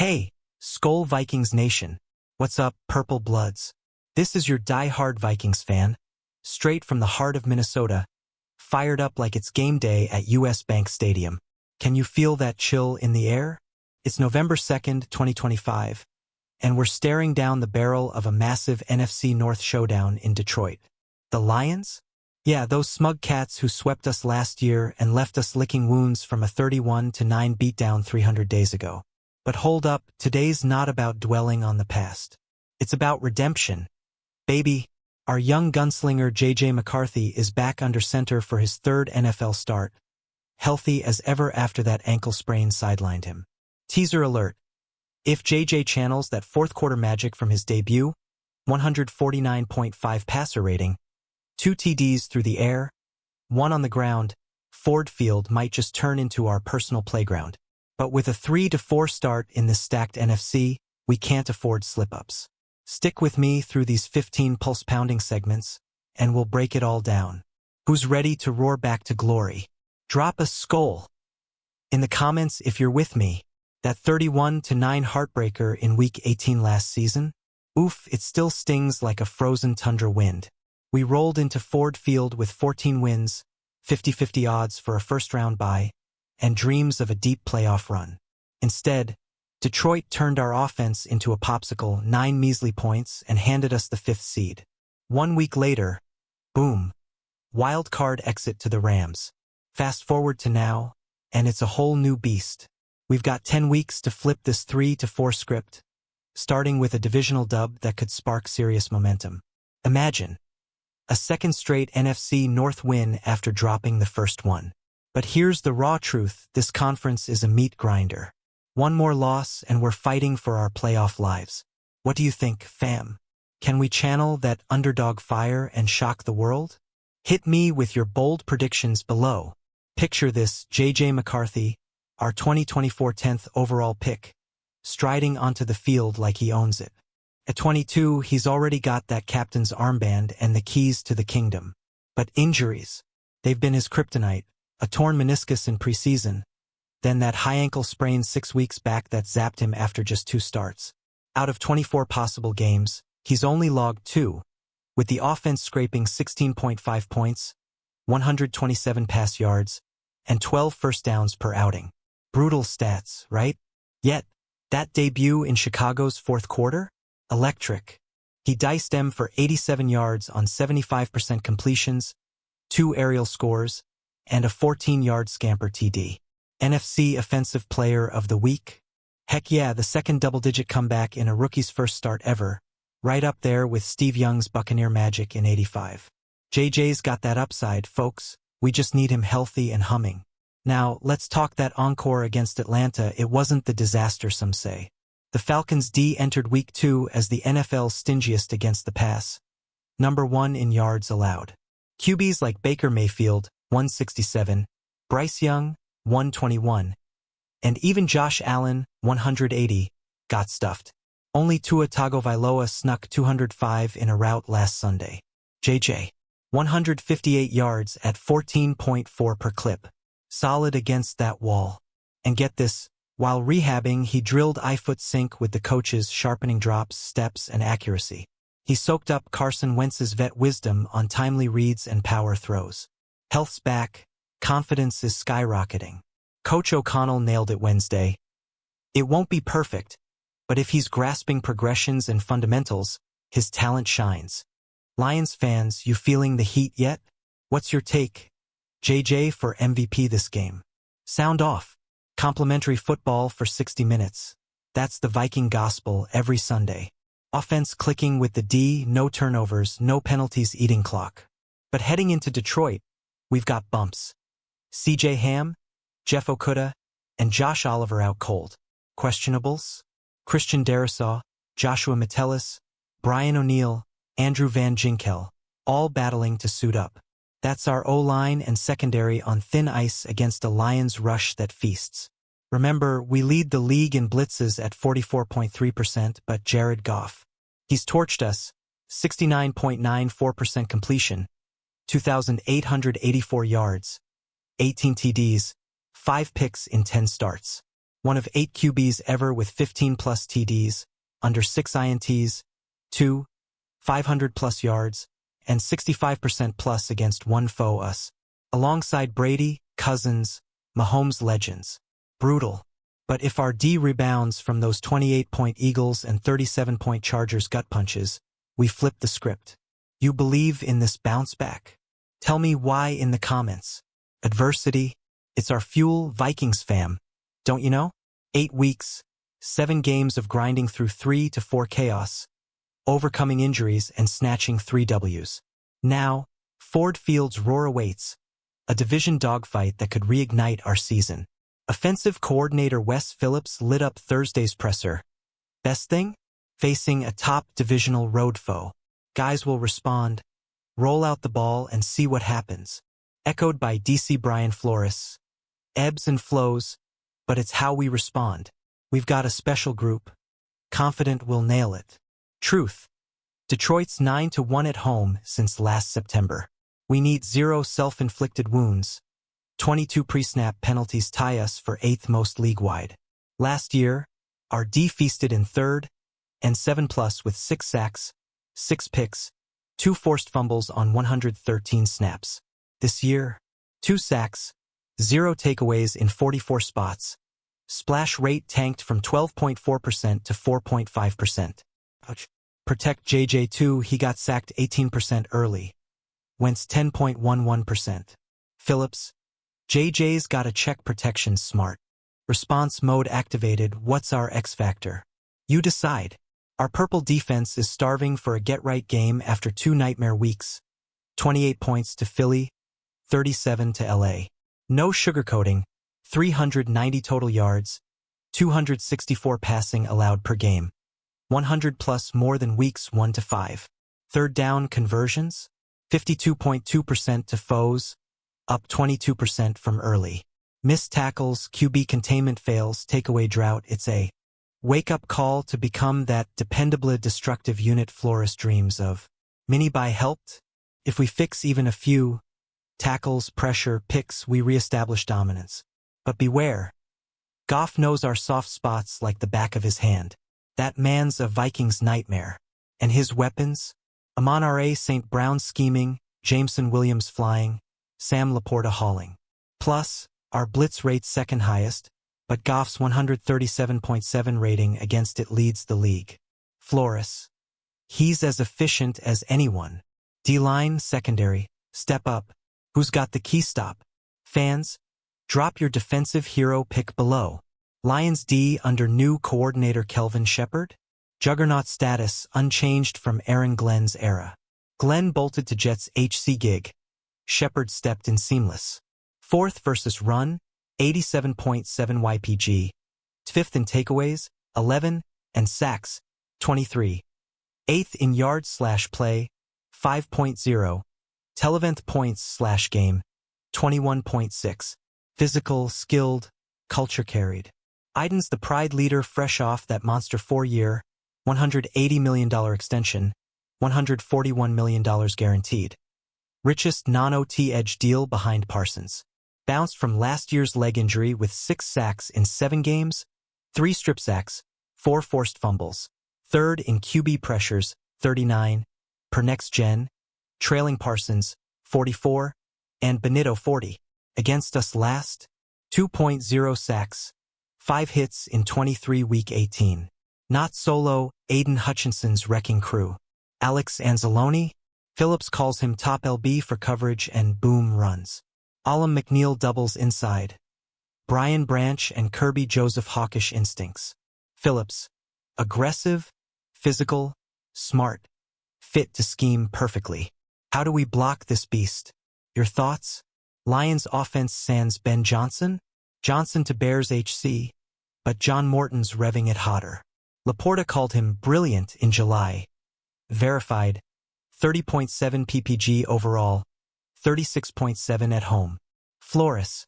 Hey, Skol Vikings Nation. What's up, Purple Bloods? This is your die-hard Vikings fan, straight from the heart of Minnesota, fired up like it's game day at US Bank Stadium. Can you feel that chill in the air? It's November 2nd, 2025, and we're staring down the barrel of a massive NFC North showdown in Detroit. The Lions? Yeah, those smug cats who swept us last year and left us licking wounds from a 31-9 beatdown 300 days ago. But hold up, today's not about dwelling on the past. It's about redemption. Baby, our young gunslinger McCarthy is back under center for his third NFL start, healthy as ever after that ankle sprain sidelined him. Teaser alert. If channels that fourth quarter magic from his debut, 149.5 passer rating, 2 TDs through the air, 1 on the ground, Ford Field might just turn into our personal playground. But with a 3-4 start in this stacked NFC, we can't afford slip-ups. Stick with me through these 15 pulse-pounding segments, and we'll break it all down. Who's ready to roar back to glory? Drop a Skol in the comments if you're with me. That 31-9 heartbreaker in Week 18 last season? Oof, it still stings like a frozen tundra wind. We rolled into Ford Field with 14 wins, 50-50 odds for a first-round bye, and dreams of a deep playoff run. Instead, Detroit turned our offense into a popsicle, 9 measly points, and handed us the 5th seed. 1 week later, boom, wild card exit to the Rams. Fast forward to now, and it's a whole new beast. We've got 10 weeks to flip this 3-4 script, starting with a divisional dub that could spark serious momentum. Imagine a second straight NFC North win after dropping the first one. But here's the raw truth, this conference is a meat grinder. One more loss and we're fighting for our playoff lives. What do you think, fam? Can we channel that underdog fire and shock the world? Hit me with your bold predictions below. Picture this, McCarthy, our 2024 10th overall pick, striding onto the field like he owns it. At 22, he's already got that captain's armband and the keys to the kingdom. But injuries, they've been his kryptonite. A torn meniscus in preseason, then that high ankle sprain 6 weeks back that zapped him after just 2 starts. Out of 24 possible games, he's only logged 2, with the offense scraping 16.5 points, 127 pass yards, and 12 first downs per outing. Brutal stats, right? Yet, that debut in Chicago's fourth quarter? Electric. He diced them for 87 yards on 75% completions, 2 aerial scores, and a 14-yard scamper TD. NFC Offensive Player of the Week? Heck yeah, the second double-digit comeback in a rookie's first start ever, right up there with Steve Young's Buccaneer magic in '85. JJ's got that upside, folks. We just need him healthy and humming. Now, let's talk that encore against Atlanta. It wasn't the disaster some say. The Falcons' D entered Week 2 as the NFL's stingiest against the pass, number 1 in yards allowed. QBs like Baker Mayfield, 167, Bryce Young, 121, and even Josh Allen, 180, got stuffed. Only Tua Tagovailoa snuck 205 in a rout last Sunday. 158 yards at 14.4 per clip. Solid against that wall. And get this, while rehabbing, he drilled I-foot sync with the coaches sharpening drops, steps, and accuracy. He soaked up Carson Wentz's vet wisdom on timely reads and power throws. Health's back, confidence is skyrocketing. Coach O'Connell nailed it Wednesday. It won't be perfect, but if he's grasping progressions and fundamentals, his talent shines. Lions fans, you feeling the heat yet? What's your take? JJ for MVP this game. Sound off. Complimentary football for 60 minutes. That's the Viking gospel every Sunday. Offense clicking with the D, no turnovers, no penalties eating clock. But heading into Detroit, we've got bumps. CJ Ham, Jeff Okudah, and Josh Oliver out cold. Questionables? Christian Darrisaw, Joshua Metellus, Brian O'Neill, Andrew Van Ginkel, all battling to suit up. That's our O-line and secondary on thin ice against a Lions rush that feasts. Remember, we lead the league in blitzes at 44.3%, but Jared Goff. He's torched us, 69.94% completion, 2,884 yards, 18 TDs, 5 picks in 10 starts. One of 8 QBs ever with 15-plus TDs, under 6 INTs, 2, 500-plus yards, and 65%+ against one foe us. Alongside Brady, Cousins, Mahomes legends. Brutal. But if our D rebounds from those 28-point Eagles and 37-point Chargers gut punches, we flip the script. You believe in this bounce back? Tell me why in the comments. Adversity, it's our fuel, Vikings fam. Don't you know? 8 weeks, 7 games of grinding through 3 to 4 chaos, overcoming injuries and snatching 3 Ws. Now, Ford Field's roar awaits, a division dogfight that could reignite our season. Offensive coordinator Wes Phillips lit up Thursday's presser. Best thing? Facing a top divisional road foe. Guys will respond, roll out the ball and see what happens. Echoed by DC Brian Flores. Ebbs and flows, but it's how we respond. We've got a special group. Confident we'll nail it. Truth. Detroit's 9-1 at home since last September. We need 0 self-inflicted wounds. 22 pre-snap penalties tie us for 8th most league-wide. Last year, our D feasted in 3rd and 7+ with 6 sacks, 6 picks, 2 forced fumbles on 113 snaps. This year, 2 sacks, 0 takeaways in 44 spots. Splash rate tanked from 12.4% to 4.5%. Protect JJ2, he got sacked 18% early. Wentz 10.11%. Phillips, JJ's gotta check protection smart. Response mode activated, what's our X factor? You decide. Our purple defense is starving for a get-right game after 2 nightmare weeks. 28 points to Philly, 37 to LA. No sugarcoating, 390 total yards, 264 passing allowed per game. 100+ more than weeks 1 to 5. Third down conversions, 52.2% to foes, up 22% from early. Missed tackles, QB containment fails, takeaway drought, it's a wake-up call to become that dependable destructive unit Flores dreams of. Mini-buy helped? If we fix even a few tackles, pressure, picks, we reestablish dominance. But beware. Goff knows our soft spots like the back of his hand. That man's a Vikings nightmare. And his weapons? Amon-Ra St. Brown scheming, Jameson Williams flying, Sam Laporta hauling. Plus, our blitz rate's second highest, but Goff's 137.7 rating against it leads the league. Flores. He's as efficient as anyone. D-line, secondary, step up. Who's got the key stop? Fans, drop your defensive hero pick below. Lions D under new coordinator Kelvin Shepard? Juggernaut status unchanged from Aaron Glenn's era. Glenn bolted to Jets HC gig. Shepard stepped in seamless. 4th versus run, 87.7 YPG. 5th in takeaways, 11, and sacks, 23. 8th in yards/play, 5.0. 11th points/game, 21.6. Physical, skilled, culture carried. Aiden's the pride leader fresh off that monster 4-year, $180 million extension, $141 million guaranteed. Richest non-OT edge deal behind Parsons. Bounced from last year's leg injury with 6 sacks in 7 games, 3 strip sacks, 4 forced fumbles. 3rd in QB pressures, 39, per next gen, trailing Parsons, 44, and Benito 40. Against us last, 2.0 sacks, 5 hits in 23 week 18. Not solo, Aiden Hutchinson's wrecking crew. Alex Anzalone, Phillips calls him top LB for coverage and boom runs. Alam McNeil doubles inside. Brian Branch and Kirby Joseph hawkish instincts. Phillips, aggressive, physical, smart, fit to scheme perfectly. How do we block this beast? Your thoughts? Lions offense sans Ben Johnson? Johnson to Bears HC, but John Morton's revving it hotter. Laporta called him brilliant in July. Verified, 30.7 PPG overall, 36.7 at home. Flores,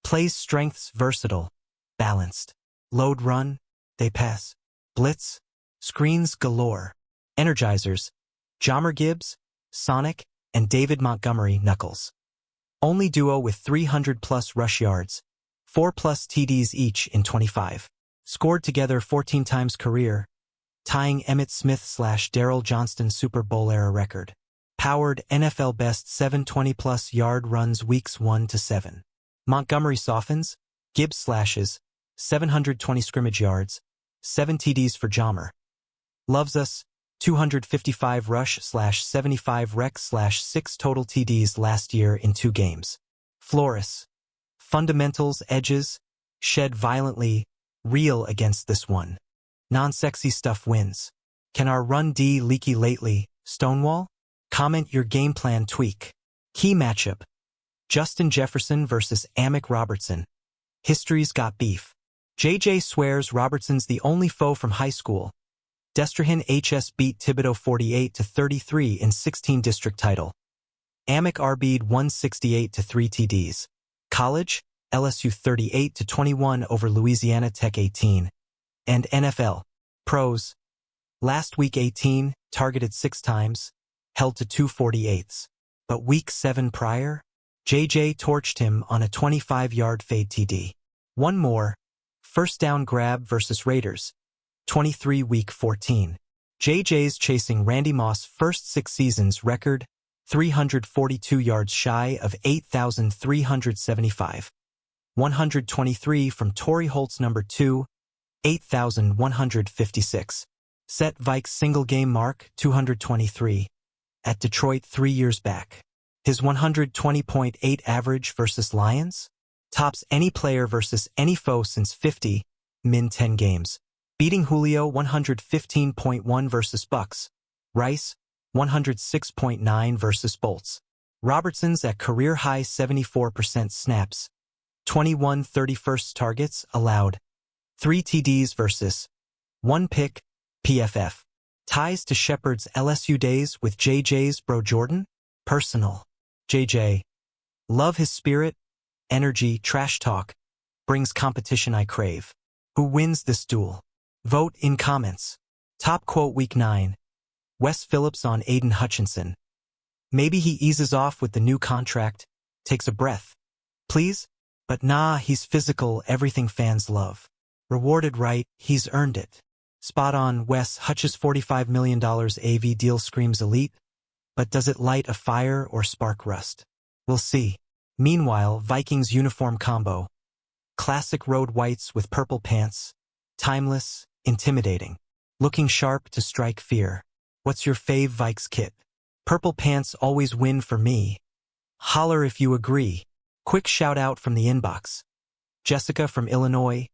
plays strengths versatile, balanced. Load run, they pass. Blitz, screens galore. Energizers, Jahmyr Gibbs, Sonic, and David Montgomery Knuckles. Only duo with 300+ rush yards, 4+ TDs each in 25. Scored together 14 times career, tying Emmitt Smith/Darryl Johnston's Super Bowl era record. Powered NFL best 720+ yard runs weeks 1 to 7. Montgomery softens, Gibbs slashes, 720 scrimmage yards, 7 TDs for Jahmer. Loves us, 255 rush/75 rec/6 total TDs last year in 2 games. Flores. Fundamentals edges, shed violently, real against this one. Non-sexy stuff wins. Can our run D leaky lately, Stonewall? Comment your game plan tweak. Key matchup. Justin Jefferson versus Amick Robertson. History's got beef. JJ swears Robertson's the only foe from high school. Destrehan HS beat Thibodeau 48-33 in 16 district title. Amick RB'd 168 to 3 TDs. College, LSU 38-21 over Louisiana Tech 18. And NFL. Pros. Last week 18, targeted 6 times, held to 248s. But week 7 prior, JJ torched him on a 25-yard fade TD. One more. First down grab versus Raiders. 23 week 14. JJ's chasing Randy Moss' first 6 seasons record, 342 yards shy of 8,375. 123 from Torrey Holt's number 2, 8,156. Set Vikes single-game mark, 223. At Detroit 3 years back. His 120.8 average versus Lions? Tops any player versus any foe since 50, min 10 games. Beating Julio 115.1 versus Bucks. Rice, 106.9 versus Bolts. Robertson's at career-high 74% snaps. 21 31st targets allowed. 3 TDs versus 1 pick, PFF. Ties to Shepard's LSU days with JJ's bro Jordan? Personal. JJ. Love his spirit, energy, trash talk. Brings competition I crave. Who wins this duel? Vote in comments. Top quote week 9. Wes Phillips on Aiden Hutchinson. Maybe he eases off with the new contract, takes a breath. Please? But nah, he's physical, everything fans love. Rewarded right, he's earned it. Spot on, Wes Hutch's $45 million AV deal screams elite, but does it light a fire or spark rust? We'll see. Meanwhile, Vikings uniform combo. Classic road whites with purple pants. Timeless, intimidating. Looking sharp to strike fear. What's your fave Vikes kit? Purple pants always win for me. Holler if you agree. Quick shout out from the inbox. Jessica from Illinois.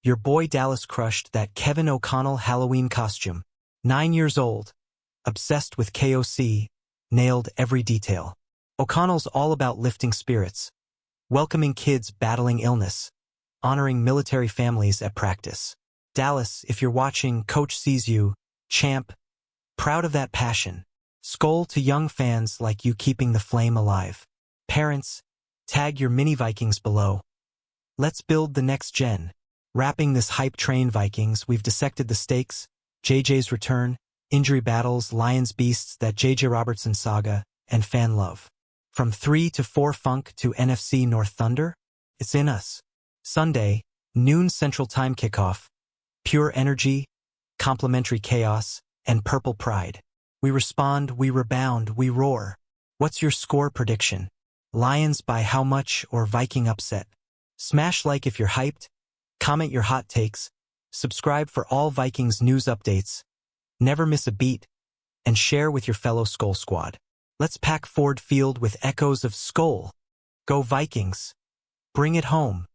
Your boy Dallas crushed that Kevin O'Connell Halloween costume. 9 years old. Obsessed with KOC. Nailed every detail. O'Connell's all about lifting spirits. Welcoming kids battling illness. Honoring military families at practice. Dallas, if you're watching, coach sees you. Champ. Proud of that passion. Skol to young fans like you keeping the flame alive. Parents, tag your mini Vikings below. Let's build the next gen. Wrapping this hype train Vikings, we've dissected the stakes, JJ's return, injury battles, Lions beasts, that JJ Robertson saga, and fan love. From 3 to 4 funk to NFC North Thunder, it's in us. Sunday, noon Central Time kickoff. Pure energy, complimentary chaos, and purple pride. We respond, we rebound, we roar. What's your score prediction? Lions by how much or Viking upset? Smash like if you're hyped. Comment your hot takes. Subscribe for all Vikings news updates. Never miss a beat. And share with your fellow Skol squad. Let's pack Ford Field with echoes of Skol. Go Vikings. Bring it home.